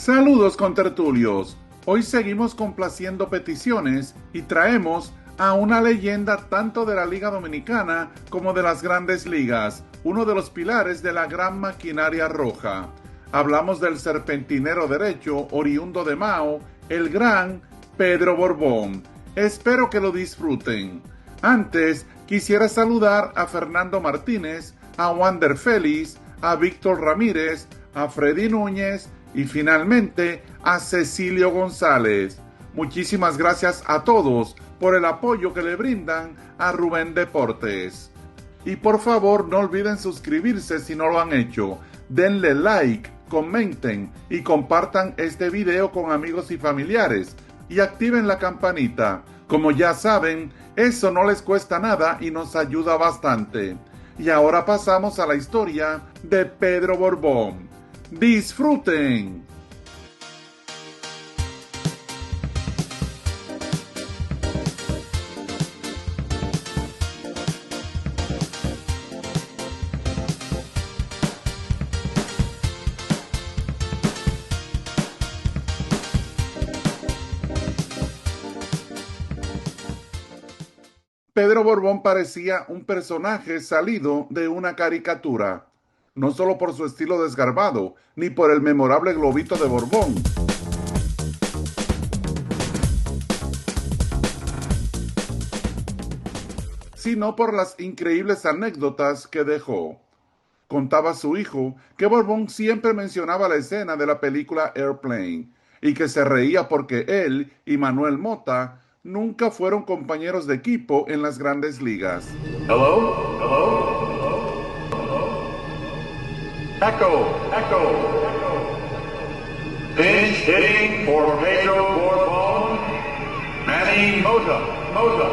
Saludos contertulios. Hoy seguimos complaciendo peticiones y traemos a una leyenda tanto de la Liga Dominicana como de las Grandes Ligas, uno de los pilares de la gran maquinaria roja. Hablamos del serpentinero derecho oriundo de Mao, el gran Pedro Borbón. Espero que lo disfruten. Antes, quisiera saludar a Fernando Martínez, a Wander Félix, a Víctor Ramírez, a Freddy Núñez y finalmente a Cecilio González. Muchísimas gracias a todos por el apoyo que le brindan a Rubén Deportes. Y por favor no olviden suscribirse si no lo han hecho. Denle like, comenten y compartan este video con amigos y familiares. Y activen la campanita. Como ya saben, eso no les cuesta nada y nos ayuda bastante. Y ahora pasamos a la historia de Pedro Borbón. ¡Disfruten! Pedro Borbón parecía un personaje salido de una caricatura, no solo por su estilo desgarbado, ni por el memorable globito de Borbón, sino por las increíbles anécdotas que dejó. Contaba su hijo que Borbón siempre mencionaba la escena de la película Airplane y que se reía porque él y Manuel Mota nunca fueron compañeros de equipo en las Grandes Ligas. Hello? Hello? Echo, echo, echo. Pinch hitting for Pedro Borbón. Manny Mota, Mota.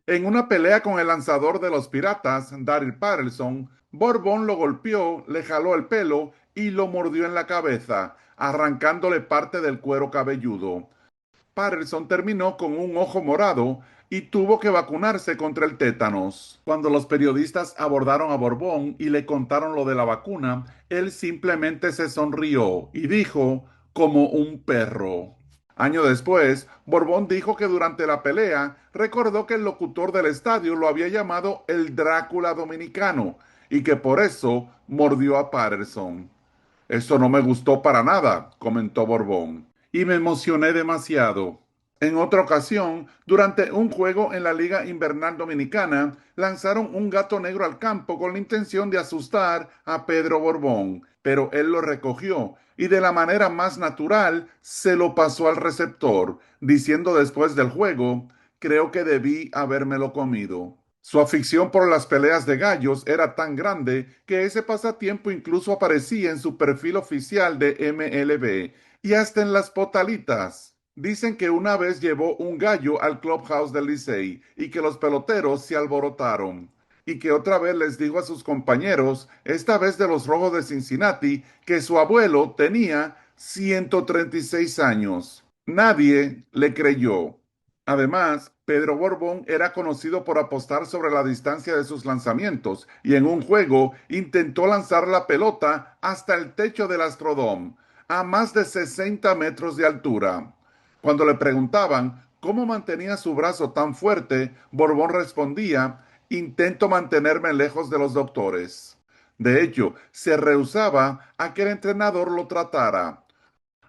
En una pelea con el lanzador de los Piratas, Daryl Patterson, Borbón lo golpeó, le jaló el pelo y lo mordió en la cabeza, arrancándole parte del cuero cabelludo. Patterson terminó con un ojo morado y tuvo que vacunarse contra el tétanos. Cuando los periodistas abordaron a Borbón y le contaron lo de la vacuna, él simplemente se sonrió y dijo, como un perro. Años después, Borbón dijo que durante la pelea recordó que el locutor del estadio lo había llamado el Drácula dominicano y que por eso mordió a Patterson. Eso no me gustó para nada, comentó Borbón, y me emocioné demasiado. En otra ocasión, durante un juego en la Liga Invernal Dominicana, lanzaron un gato negro al campo con la intención de asustar a Pedro Borbón, pero él lo recogió y de la manera más natural se lo pasó al receptor, diciendo después del juego, creo que debí habérmelo comido. Su afición por las peleas de gallos era tan grande que ese pasatiempo incluso aparecía en su perfil oficial de MLB y hasta en las potalitas. Dicen que una vez llevó un gallo al clubhouse del Licey y que los peloteros se alborotaron. Y que otra vez les dijo a sus compañeros, esta vez de los Rojos de Cincinnati, que su abuelo tenía 136 años. Nadie le creyó. Además, Pedro Borbón era conocido por apostar sobre la distancia de sus lanzamientos y en un juego intentó lanzar la pelota hasta el techo del Astrodome, a más de 60 metros de altura. Cuando le preguntaban cómo mantenía su brazo tan fuerte, Borbón respondía, intento mantenerme lejos de los doctores. De hecho, se rehusaba a que el entrenador lo tratara.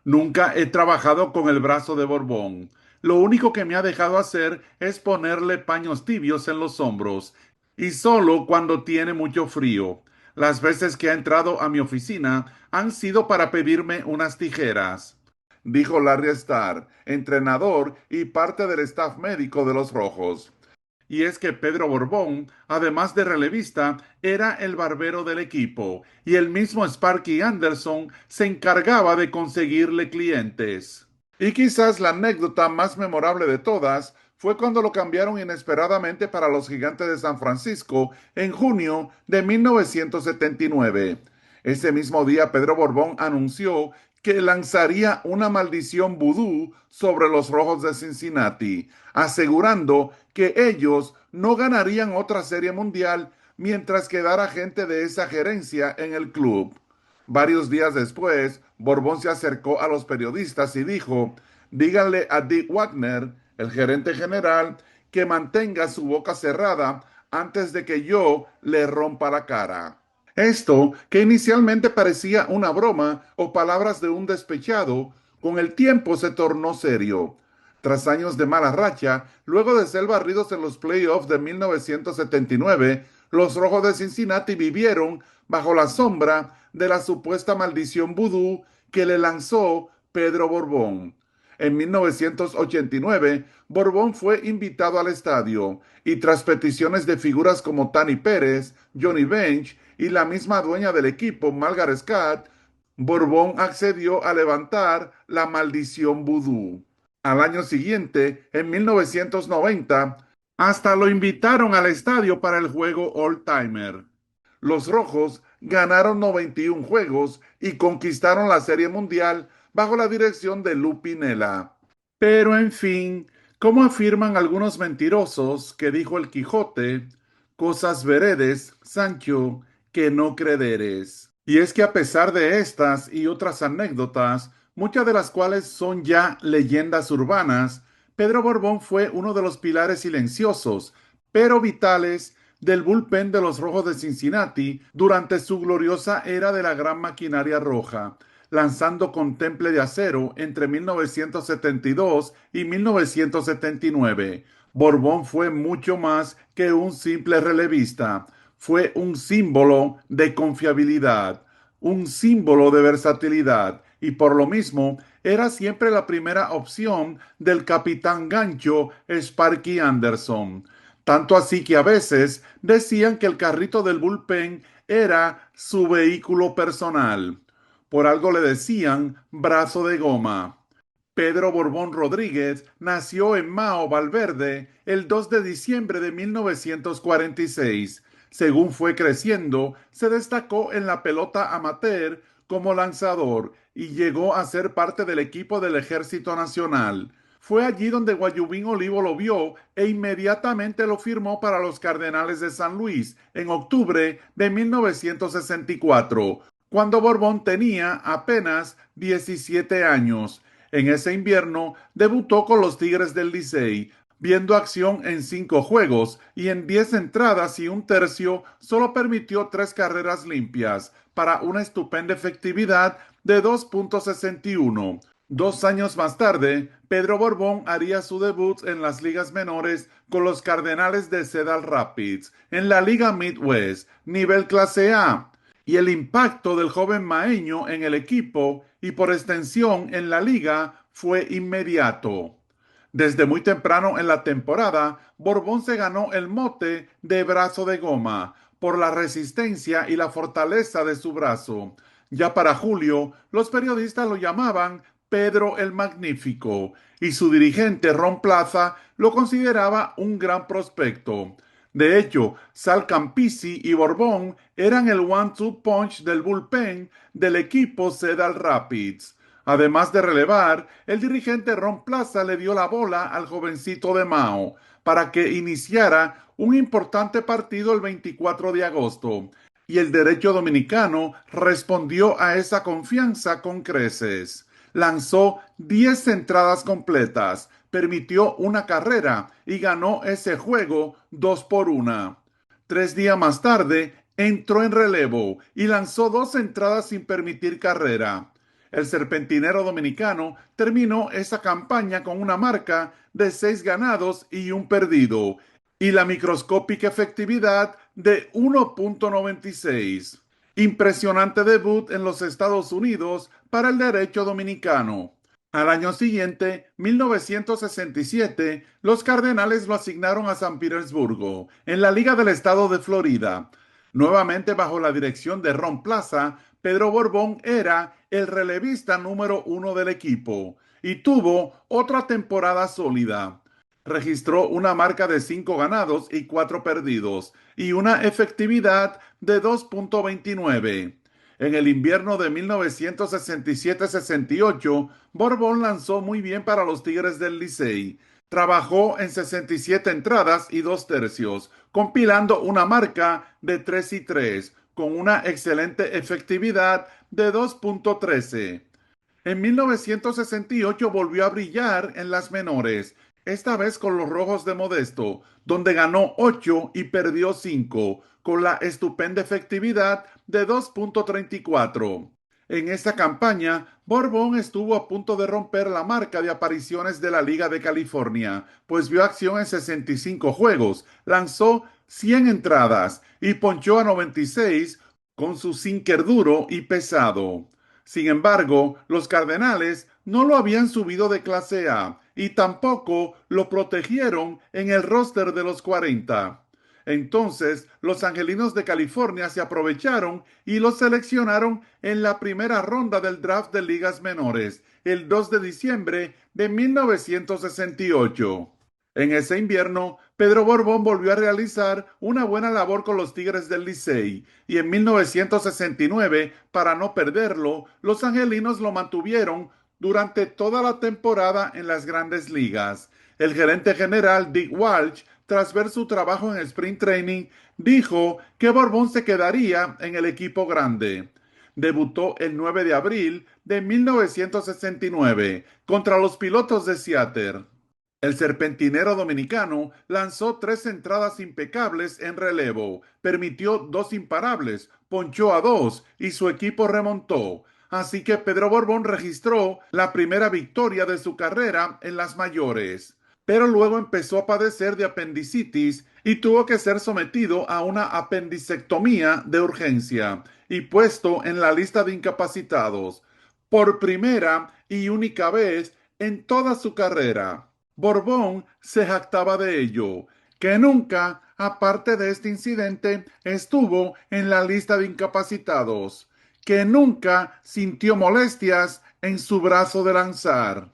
Nunca he trabajado con el brazo de Borbón. Lo único que me ha dejado hacer es ponerle paños tibios en los hombros, y solo cuando tiene mucho frío. Las veces que ha entrado a mi oficina han sido para pedirme unas tijeras, dijo Larry Starr, entrenador y parte del staff médico de los Rojos. Y es que Pedro Borbón, además de relevista, era el barbero del equipo, y el mismo Sparky Anderson se encargaba de conseguirle clientes. Y quizás la anécdota más memorable de todas fue cuando lo cambiaron inesperadamente para los Gigantes de San Francisco en junio de 1979. Ese mismo día Pedro Borbón anunció que lanzaría una maldición vudú sobre los Rojos de Cincinnati, asegurando que ellos no ganarían otra serie mundial mientras quedara gente de esa gerencia en el club. Varios días después, Borbón se acercó a los periodistas y dijo: díganle a Dick Wagner, el gerente general, que mantenga su boca cerrada antes de que yo le rompa la cara. Esto, que inicialmente parecía una broma o palabras de un despechado, con el tiempo se tornó serio. Tras años de mala racha, luego de ser barridos en los playoffs de 1979, los Rojos de Cincinnati vivieron bajo la sombra de la supuesta maldición vudú que le lanzó Pedro Borbón. En 1989, Borbón fue invitado al estadio y tras peticiones de figuras como Tani Pérez, Johnny Bench y la misma dueña del equipo, Margaret Scott, Borbón accedió a levantar la maldición vudú. Al año siguiente, en 1990, hasta lo invitaron al estadio para el juego All Timer. Los Rojos ganaron 91 juegos y conquistaron la Serie Mundial bajo la dirección de Lou Piniella. Pero en fin, como afirman algunos mentirosos que dijo el Quijote, cosas veredes, Sancho, que no crederes. Y es que a pesar de estas y otras anécdotas, muchas de las cuales son ya leyendas urbanas, Pedro Borbón fue uno de los pilares silenciosos, pero vitales, del bullpen de los Rojos de Cincinnati durante su gloriosa era de la gran maquinaria roja, lanzando con temple de acero entre 1972 y 1979. Borbón fue mucho más que un simple relevista, fue un símbolo de confiabilidad, un símbolo de versatilidad y por lo mismo era siempre la primera opción del capitán gancho Sparky Anderson. Tanto así que a veces decían que el carrito del bullpen era su vehículo personal. Por algo le decían brazo de goma. Pedro Borbón Rodríguez nació en Mao Valverde el 2 de diciembre de 1946. Según fue creciendo, se destacó en la pelota amateur como lanzador y llegó a ser parte del equipo del Ejército Nacional. Fue allí donde Guayubín Olivo lo vio e inmediatamente lo firmó para los Cardenales de San Luis en octubre de 1964, cuando Borbón tenía apenas 17 años. En ese invierno debutó con los Tigres del Licey, viendo acción en 5 juegos y en 10 entradas y un tercio solo permitió 3 carreras limpias para una estupenda efectividad de 2.61. 2 años más tarde, Pedro Borbón haría su debut en las ligas menores con los Cardenales de Cedar Rapids, en la Liga Midwest, nivel clase A, y el impacto del joven maeño en el equipo y por extensión en la liga fue inmediato. Desde muy temprano en la temporada, Borbón se ganó el mote de brazo de goma por la resistencia y la fortaleza de su brazo. Ya para julio, los periodistas lo llamaban Pedro el Magnífico y su dirigente Ron Plaza lo consideraba un gran prospecto. De hecho, Sal Campisi y Borbón eran el one-two punch del bullpen del equipo Cedar Rapids. Además de relevar, el dirigente Ron Plaza le dio la bola al jovencito de Mao para que iniciara un importante partido el 24 de agosto, y el derecho dominicano respondió a esa confianza con creces. Lanzó 10 entradas completas, permitió una carrera y ganó ese juego 2-1. 3 días más tarde, entró en relevo y lanzó 2 entradas sin permitir carrera. El serpentinero dominicano terminó esa campaña con una marca de 6 ganados y un perdido y la microscópica efectividad de 1.96. Impresionante debut en los Estados Unidos para el derecho dominicano. Al año siguiente, 1967, los Cardenales lo asignaron a San Petersburgo, en la Liga del Estado de Florida. Nuevamente bajo la dirección de Ron Plaza, Pedro Borbón era el relevista número 1 del equipo y tuvo otra temporada sólida. Registró una marca de 5 ganados y 4 perdidos y una efectividad de 2.29. En el invierno de 1967-68, Borbón lanzó muy bien para los Tigres del Licey. Trabajó en 67 entradas y 2 tercios, compilando una marca de 3-3, con una excelente efectividad de 2.13. En 1968 volvió a brillar en las menores, esta vez con los Rojos de Modesto, donde ganó 8 y perdió 5, con la estupenda efectividad de 2.34. En esta campaña, Borbón estuvo a punto de romper la marca de apariciones de la Liga de California, pues vio acción en 65 juegos, lanzó 100 entradas y ponchó a 96 con su sinker duro y pesado. Sin embargo, los Cardenales no lo habían subido de clase A y tampoco lo protegieron en el roster de los 40. Entonces, los Angelinos de California se aprovecharon y lo seleccionaron en la primera ronda del draft de ligas menores, el 2 de diciembre de 1968. En ese invierno, Pedro Borbón volvió a realizar una buena labor con los Tigres del Licey y en 1969, para no perderlo, los angelinos lo mantuvieron durante toda la temporada en las grandes ligas. El gerente general Dick Walsh, tras ver su trabajo en Spring Training, dijo que Borbón se quedaría en el equipo grande. Debutó el 9 de abril de 1969 contra los Pilotos de Seattle. El serpentinero dominicano lanzó 3 entradas impecables en relevo, permitió 2 imparables, ponchó a 2 y su equipo remontó. Así que Pedro Borbón registró la primera victoria de su carrera en las mayores. Pero luego empezó a padecer de apendicitis y tuvo que ser sometido a una apendicectomía de urgencia y puesto en la lista de incapacitados por primera y única vez en toda su carrera. Borbón se jactaba de ello, que nunca, aparte de este incidente, estuvo en la lista de incapacitados, que nunca sintió molestias en su brazo de lanzar.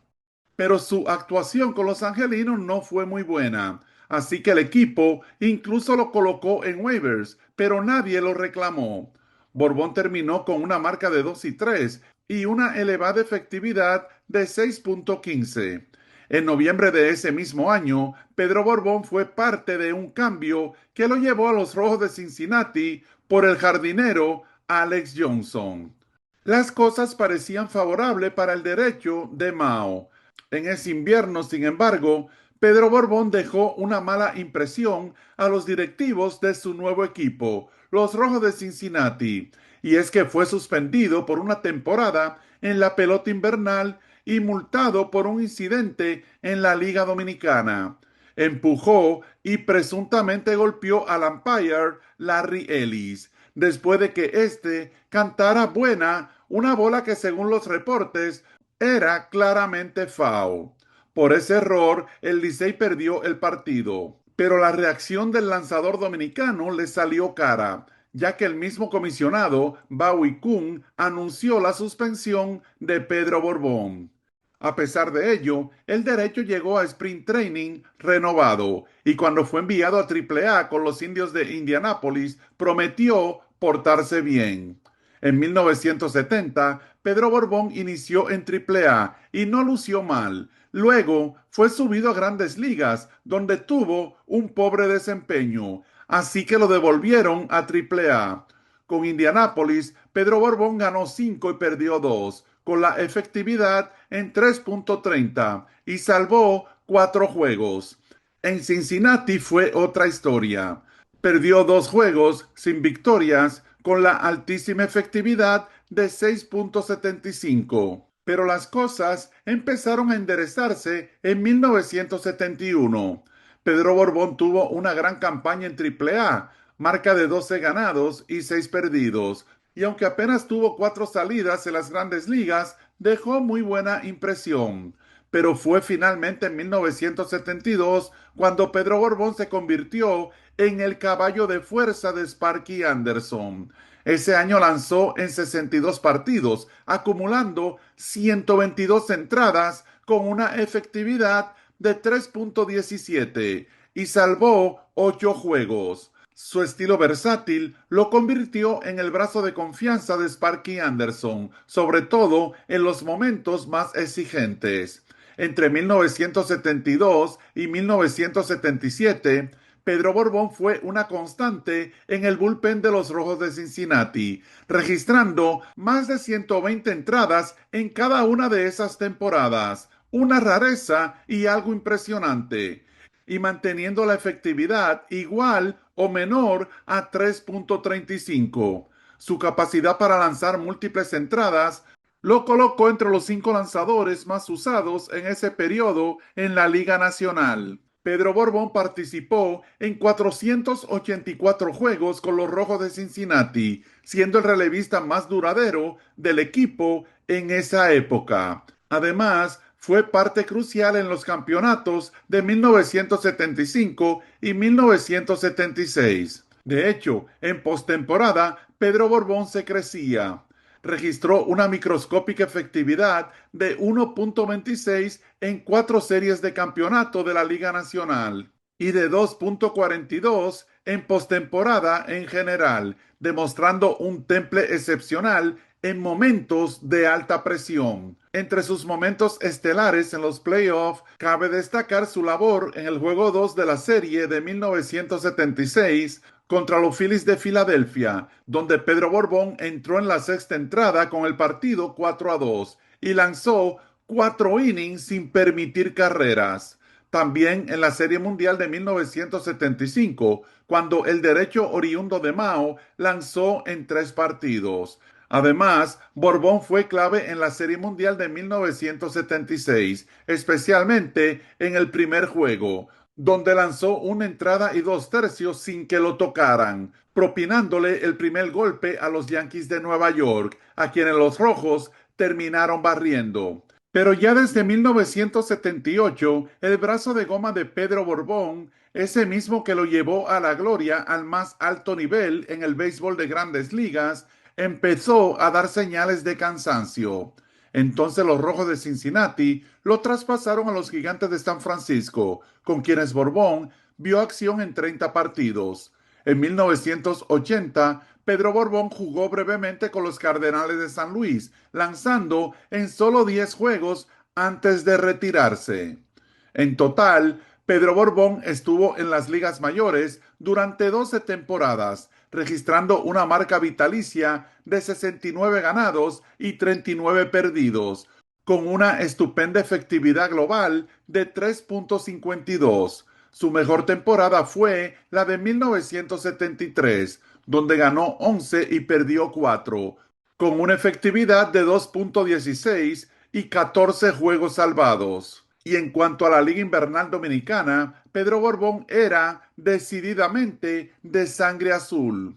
Pero su actuación con los angelinos no fue muy buena, así que el equipo incluso lo colocó en waivers, pero nadie lo reclamó. Borbón terminó con una marca de 2-3 y una elevada efectividad de 6.15. En noviembre de ese mismo año, Pedro Borbón fue parte de un cambio que lo llevó a los Rojos de Cincinnati por el jardinero Alex Johnson. Las cosas parecían favorables para el derecho de Mao. En ese invierno, sin embargo, Pedro Borbón dejó una mala impresión a los directivos de su nuevo equipo, los Rojos de Cincinnati, y es que fue suspendido por una temporada en la pelota invernal y multado por un incidente en la Liga Dominicana. Empujó y presuntamente golpeó al umpire Larry Ellis, después de que éste cantara buena una bola que según los reportes era claramente foul. Por ese error, el Licey perdió el partido. Pero la reacción del lanzador dominicano le salió cara, ya que el mismo comisionado, Bowie Kuhn, anunció la suspensión de Pedro Borbón. A pesar de ello, el derecho llegó a Spring Training renovado y cuando fue enviado a Triple-A con los Indios de Indianápolis, prometió portarse bien. En 1970, Pedro Borbón inició en Triple-A y no lució mal. Luego fue subido a Grandes Ligas, donde tuvo un pobre desempeño, así que lo devolvieron a Triple-A. Con Indianápolis, Pedro Borbón ganó 5 y perdió 2, con la efectividad en 3.30 y salvó 4 juegos. En Cincinnati fue otra historia. Perdió 2 juegos sin victorias con la altísima efectividad de 6.75. Pero las cosas empezaron a enderezarse en 1971. Pedro Borbón tuvo una gran campaña en Triple-A, marca de 12 ganados y 6 perdidos, y aunque apenas tuvo 4 salidas en las grandes ligas, dejó muy buena impresión. Pero fue finalmente en 1972 cuando Pedro Borbón se convirtió en el caballo de fuerza de Sparky Anderson. Ese año lanzó en 62 partidos, acumulando 122 entradas con una efectividad de 3.17 y salvó 8 juegos. Su estilo versátil lo convirtió en el brazo de confianza de Sparky Anderson, sobre todo en los momentos más exigentes. Entre 1972 y 1977, Pedro Borbón fue una constante en el bullpen de los Rojos de Cincinnati, registrando más de 120 entradas en cada una de esas temporadas, una rareza y algo impresionante, y manteniendo la efectividad igual o menor a 3.35. Su capacidad para lanzar múltiples entradas lo colocó entre los 5 lanzadores más usados en ese periodo en la Liga Nacional. Pedro Borbón participó en 484 juegos con los Rojos de Cincinnati, siendo el relevista más duradero del equipo en esa época. Además, fue parte crucial en los campeonatos de 1975 y 1976. De hecho, en postemporada, Pedro Borbón se crecía. Registró una microscópica efectividad de 1.26 en 4 series de campeonato de la Liga Nacional y de 2.42 en postemporada en general, demostrando un temple excepcional en momentos de alta presión. Entre sus momentos estelares en los playoffs, cabe destacar su labor en el juego 2 de la serie de 1976 contra los Phillies de Filadelfia, donde Pedro Borbón entró en la sexta entrada con el partido 4-2 y lanzó 4 innings sin permitir carreras. También en la Serie Mundial de 1975, cuando el derecho oriundo de Mao lanzó en 3 partidos. Además, Borbón fue clave en la Serie Mundial de 1976, especialmente en el primer juego, donde lanzó una entrada y 2 tercios sin que lo tocaran, propinándole el primer golpe a los Yankees de Nueva York, a quienes los Rojos terminaron barriendo. Pero ya desde 1978, el brazo de goma de Pedro Borbón, ese mismo que lo llevó a la gloria al más alto nivel en el béisbol de Grandes Ligas, empezó a dar señales de cansancio. Entonces los Rojos de Cincinnati lo traspasaron a los Gigantes de San Francisco, con quienes Borbón vio acción en 30 partidos. En 1980, Pedro Borbón jugó brevemente con los Cardenales de San Luis, lanzando en solo 10 juegos antes de retirarse. En total, Pedro Borbón estuvo en las ligas mayores durante 12 temporadas, registrando una marca vitalicia de 69 ganados y 39 perdidos, con una estupenda efectividad global de 3.52. Su mejor temporada fue la de 1973, donde ganó 11 y perdió 4, con una efectividad de 2.16 y 14 juegos salvados. Y en cuanto a la Liga Invernal Dominicana, Pedro Borbón era decididamente de sangre azul.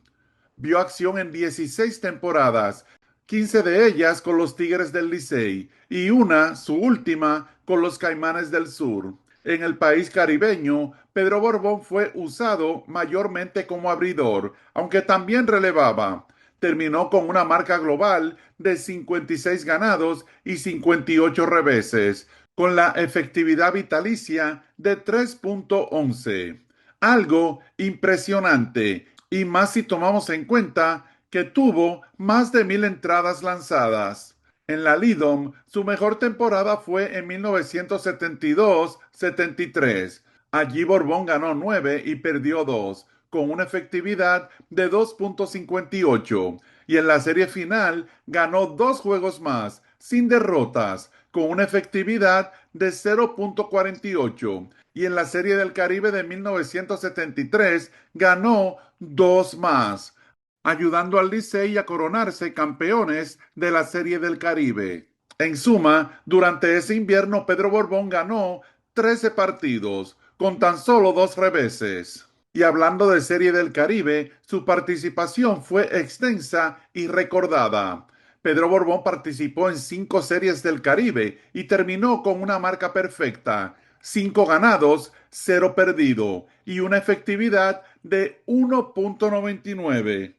Vio acción en 16 temporadas, 15 de ellas con los Tigres del Licey y una, su última, con los Caimanes del Sur. En el país caribeño, Pedro Borbón fue usado mayormente como abridor, aunque también relevaba. Terminó con una marca global de 56 ganados y 58 reveses, con la efectividad vitalicia de 3.11. Algo impresionante, y más si tomamos en cuenta que tuvo más de 1,000 entradas lanzadas. En la Lidom, su mejor temporada fue en 1972-73. Allí Borbón ganó 9 y perdió 2, con una efectividad de 2.58. Y en la serie final ganó 2 juegos más, sin derrotas, con una efectividad de 0.48. Y en la Serie del Caribe de 1973 ganó 2 más, ayudando al Licey a coronarse campeones de la Serie del Caribe. En suma, durante ese invierno Pedro Borbón ganó 13 partidos, con tan solo 2 reveses. Y hablando de Serie del Caribe, su participación fue extensa y recordada. Pedro Borbón participó en 5 series del Caribe y terminó con una marca perfecta: 5 ganados, 0 perdido y una efectividad de 1.99.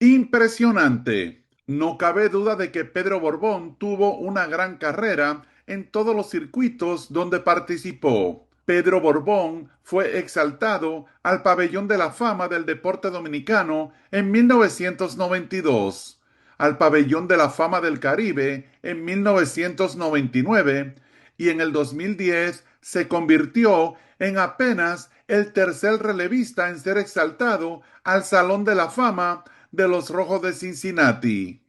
Impresionante. No cabe duda de que Pedro Borbón tuvo una gran carrera en todos los circuitos donde participó. Pedro Borbón fue exaltado al Pabellón de la Fama del Deporte Dominicano en 1992, al Pabellón de la Fama del Caribe en 1999 y en el 2010 se convirtió en apenas el tercer relevista en ser exaltado al Salón de la Fama de los Rojos de Cincinnati.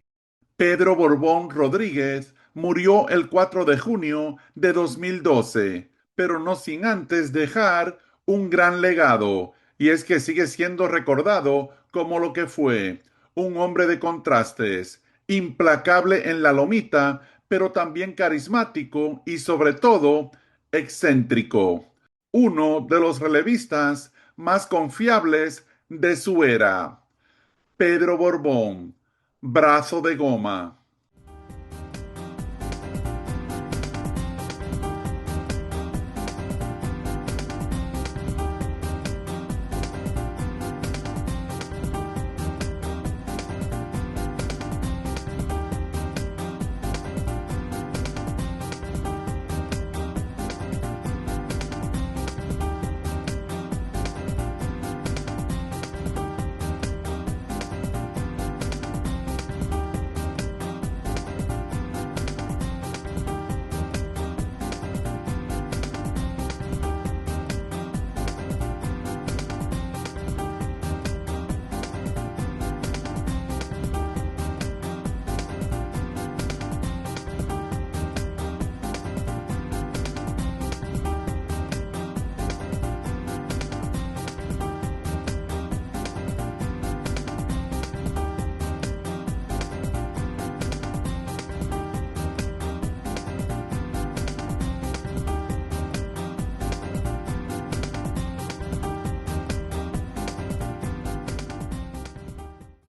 Pedro Borbón Rodríguez murió el 4 de junio de 2012, pero no sin antes dejar un gran legado, y es que sigue siendo recordado como lo que fue, un hombre de contrastes, implacable en la lomita, pero también carismático y sobre todo excéntrico, uno de los relevistas más confiables de su era. Pedro Borbón, brazo de goma.